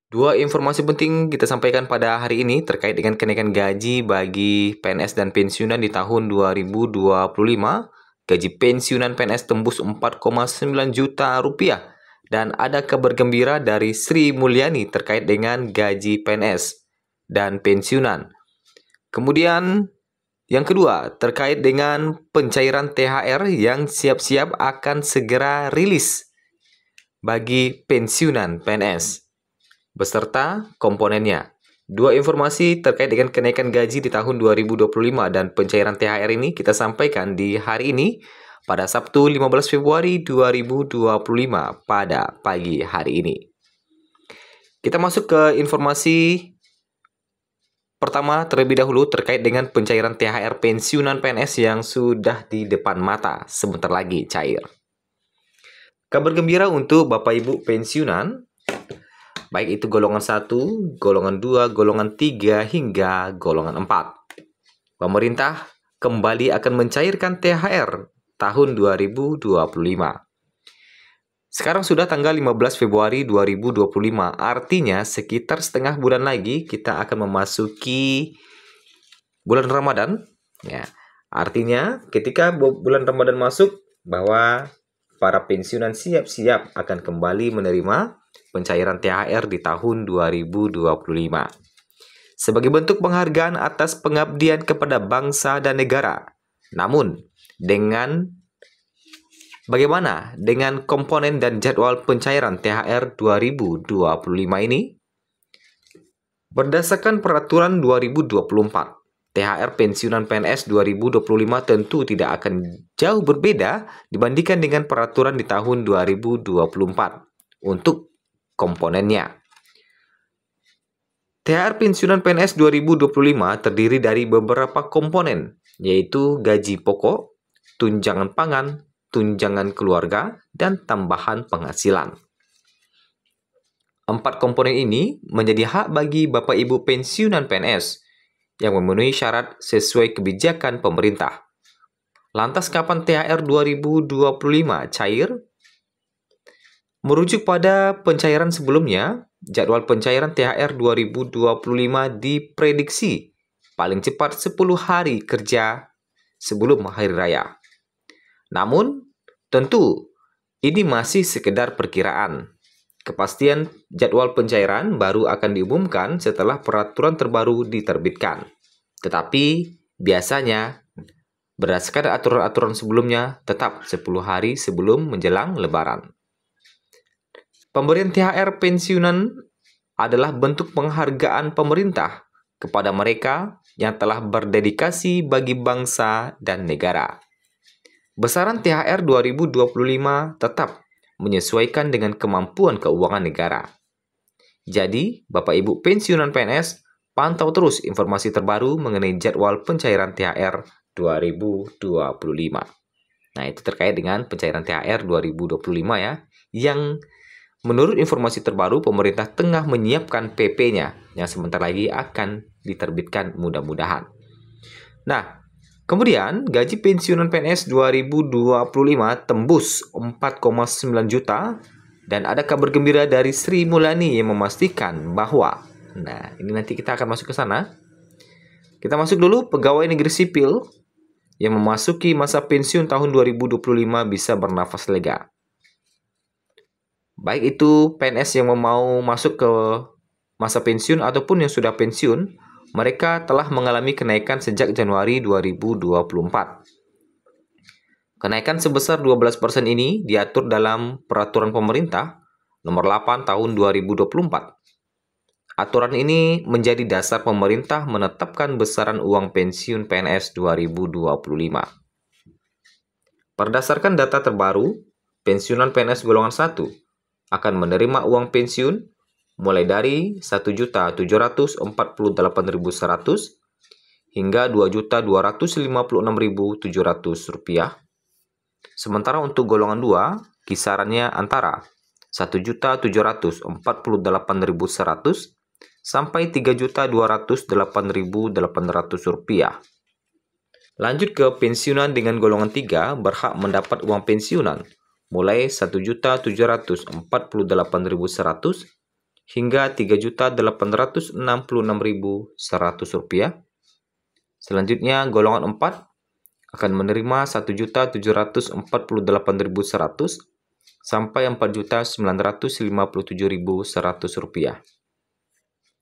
Dua informasi penting kita sampaikan pada hari ini terkait dengan kenaikan gaji bagi PNS dan pensiunan di tahun 2025. Gaji pensiunan PNS tembus 4,9 juta rupiah. Dan ada kabar gembira dari Sri Mulyani terkait dengan gaji PNS dan pensiunan. Kemudian yang kedua terkait dengan pencairan THR yang siap-siap akan segera rilis bagi pensiunan PNS beserta komponennya. Dua informasi terkait dengan kenaikan gaji di tahun 2025 dan pencairan THR ini kita sampaikan di hari ini pada Sabtu 15 Februari 2025 pada pagi hari ini. Kita masuk ke informasi pertama terlebih dahulu terkait dengan pencairan THR pensiunan PNS yang sudah di depan mata sebentar lagi cair. Kabar gembira untuk Bapak Ibu pensiunan, baik itu golongan 1, golongan 2, golongan 3, hingga golongan 4. Pemerintah kembali akan mencairkan THR tahun 2025. Sekarang sudah tanggal 15 Februari 2025, artinya sekitar setengah bulan lagi kita akan memasuki bulan Ramadan. Ya, artinya ketika bulan Ramadan masuk, bahwa para pensiunan siap-siap akan kembali menerima pencairan THR di tahun 2025. Sebagai bentuk penghargaan atas pengabdian kepada bangsa dan negara. Namun, bagaimana dengan komponen dan jadwal pencairan THR 2025 ini? Berdasarkan peraturan 2024, THR pensiunan PNS 2025 tentu tidak akan jauh berbeda dibandingkan dengan peraturan di tahun 2024 untuk komponennya. THR pensiunan PNS 2025 terdiri dari beberapa komponen, yaitu gaji pokok, tunjangan pangan, tunjangan keluarga, dan tambahan penghasilan. 4 komponen ini menjadi hak bagi Bapak Ibu pensiunan PNS yang memenuhi syarat sesuai kebijakan pemerintah. Lantas kapan THR 2025 cair? Merujuk pada pencairan sebelumnya, jadwal pencairan THR 2025 diprediksi paling cepat 10 hari kerja sebelum hari raya. Namun, tentu ini masih sekedar perkiraan. Kepastian jadwal pencairan baru akan diumumkan setelah peraturan terbaru diterbitkan. Tetapi, biasanya berdasarkan aturan-aturan sebelumnya tetap 10 hari sebelum menjelang Lebaran. Pemberian THR pensiunan adalah bentuk penghargaan pemerintah kepada mereka yang telah berdedikasi bagi bangsa dan negara. Besaran THR 2025 tetap menyesuaikan dengan kemampuan keuangan negara. Jadi, Bapak Ibu pensiunan PNS, pantau terus informasi terbaru mengenai jadwal pencairan THR 2025. Nah, itu terkait dengan pencairan THR 2025 ya, yang menurut informasi terbaru pemerintah tengah menyiapkan PP-nya yang sebentar lagi akan diterbitkan mudah-mudahan. Nah, kemudian, gaji pensiunan PNS 2025 tembus 4,9 juta dan ada kabar gembira dari Sri Mulyani yang memastikan bahwa, nah ini nanti kita akan masuk ke sana. Kita masuk dulu pegawai negeri sipil yang memasuki masa pensiun tahun 2025 bisa bernafas lega. Baik itu PNS yang mau masuk ke masa pensiun ataupun yang sudah pensiun, mereka telah mengalami kenaikan sejak Januari 2024. Kenaikan sebesar 12% ini diatur dalam Peraturan Pemerintah Nomor 8 Tahun 2024. Aturan ini menjadi dasar pemerintah menetapkan besaran uang pensiun PNS 2025. Berdasarkan data terbaru, pensiunan PNS golongan 1 akan menerima uang pensiun mulai dari Rp1.748.100 hingga Rp2.256.700. Sementara untuk golongan 2, kisarannya antara Rp1.748.100 sampai Rp3.208.800. Lanjut ke pensiunan dengan golongan 3 berhak mendapat uang pensiunan mulai Rp1.748.100 hingga Rp3.866.100. Selanjutnya, golongan 4 akan menerima Rp1.748.100 sampai Rp4.957.100.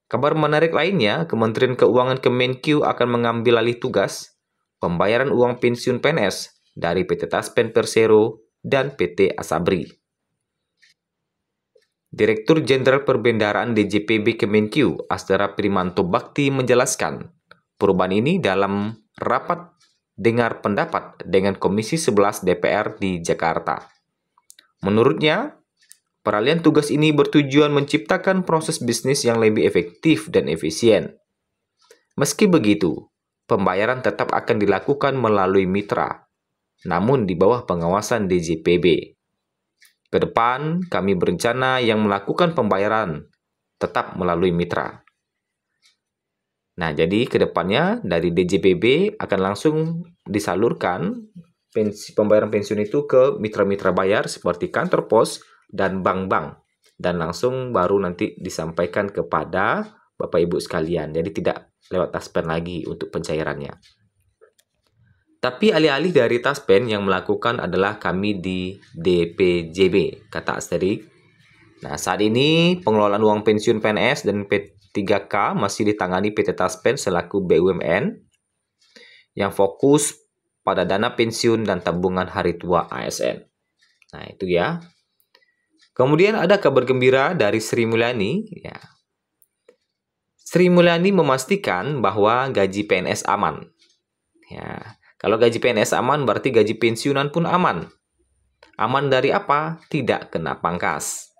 Kabar menarik lainnya, Kementerian Keuangan Kemenkeu akan mengambil alih tugas pembayaran uang pensiun PNS dari PT Taspen Persero dan PT Asabri. Direktur Jenderal Perbendaharaan DJPB Kemenkeu, Asdara Primanto Bakti menjelaskan perubahan ini dalam rapat dengar pendapat dengan Komisi 11 DPR di Jakarta. Menurutnya, peralihan tugas ini bertujuan menciptakan proses bisnis yang lebih efektif dan efisien. Meski begitu, pembayaran tetap akan dilakukan melalui mitra, namun di bawah pengawasan DJPB. Ke depan, kami berencana yang melakukan pembayaran tetap melalui mitra. Nah, jadi ke depannya dari DJPB akan langsung disalurkan pembayaran pensiun itu ke mitra-mitra bayar seperti kantor pos dan bank-bank, dan langsung baru nanti disampaikan kepada Bapak Ibu sekalian. Jadi tidak lewat Taspen lagi untuk pencairannya. Tapi alih-alih dari Taspen yang melakukan adalah kami di DPJB, kata Asterik. Nah, saat ini pengelolaan uang pensiun PNS dan P3K masih ditangani PT Taspen selaku BUMN yang fokus pada dana pensiun dan tabungan hari tua ASN. Nah, itu ya. Kemudian ada kabar gembira dari Sri Mulyani. Ya. Sri Mulyani memastikan bahwa gaji PNS aman. Ya. Kalau gaji PNS aman berarti gaji pensiunan pun aman. Aman dari apa? Tidak kena pangkas.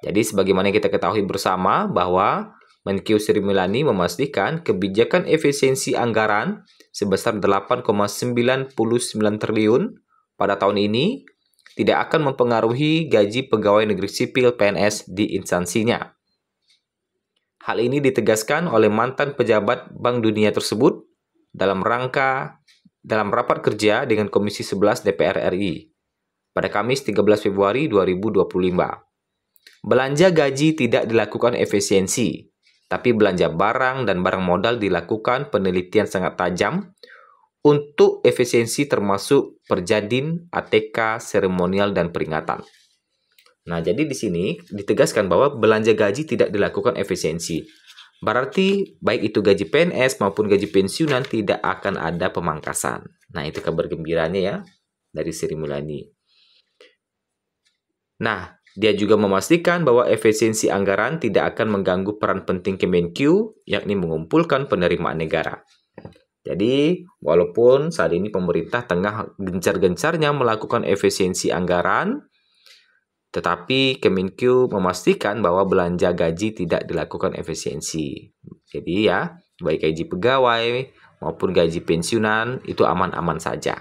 Jadi sebagaimana kita ketahui bersama bahwa Menkeu Sri Mulyani memastikan kebijakan efisiensi anggaran sebesar 8,99 triliun pada tahun ini tidak akan mempengaruhi gaji pegawai negeri sipil PNS di instansinya. Hal ini ditegaskan oleh mantan pejabat Bank Dunia tersebut dalam rapat kerja dengan Komisi 11 DPR RI pada Kamis 13 Februari 2025. Belanja gaji tidak dilakukan efisiensi, tapi belanja barang dan barang modal dilakukan penelitian sangat tajam untuk efisiensi termasuk perjadin, ATK, seremonial, dan peringatan. Nah, jadi di sini ditegaskan bahwa belanja gaji tidak dilakukan efisiensi. Berarti baik itu gaji PNS maupun gaji pensiunan tidak akan ada pemangkasan. Nah, itu kabar gembiranya ya dari Sri Mulyani. Nah, dia juga memastikan bahwa efisiensi anggaran tidak akan mengganggu peran penting Kemenkeu, yakni mengumpulkan penerimaan negara. Jadi, walaupun saat ini pemerintah tengah gencar-gencarnya melakukan efisiensi anggaran, tetapi Kemenkeu memastikan bahwa belanja gaji tidak dilakukan efisiensi. Jadi ya, baik gaji pegawai maupun gaji pensiunan itu aman-aman saja.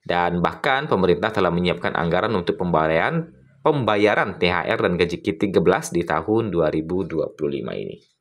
Dan bahkan pemerintah telah menyiapkan anggaran untuk pembayaran THR dan gaji ke-13 di tahun 2025 ini.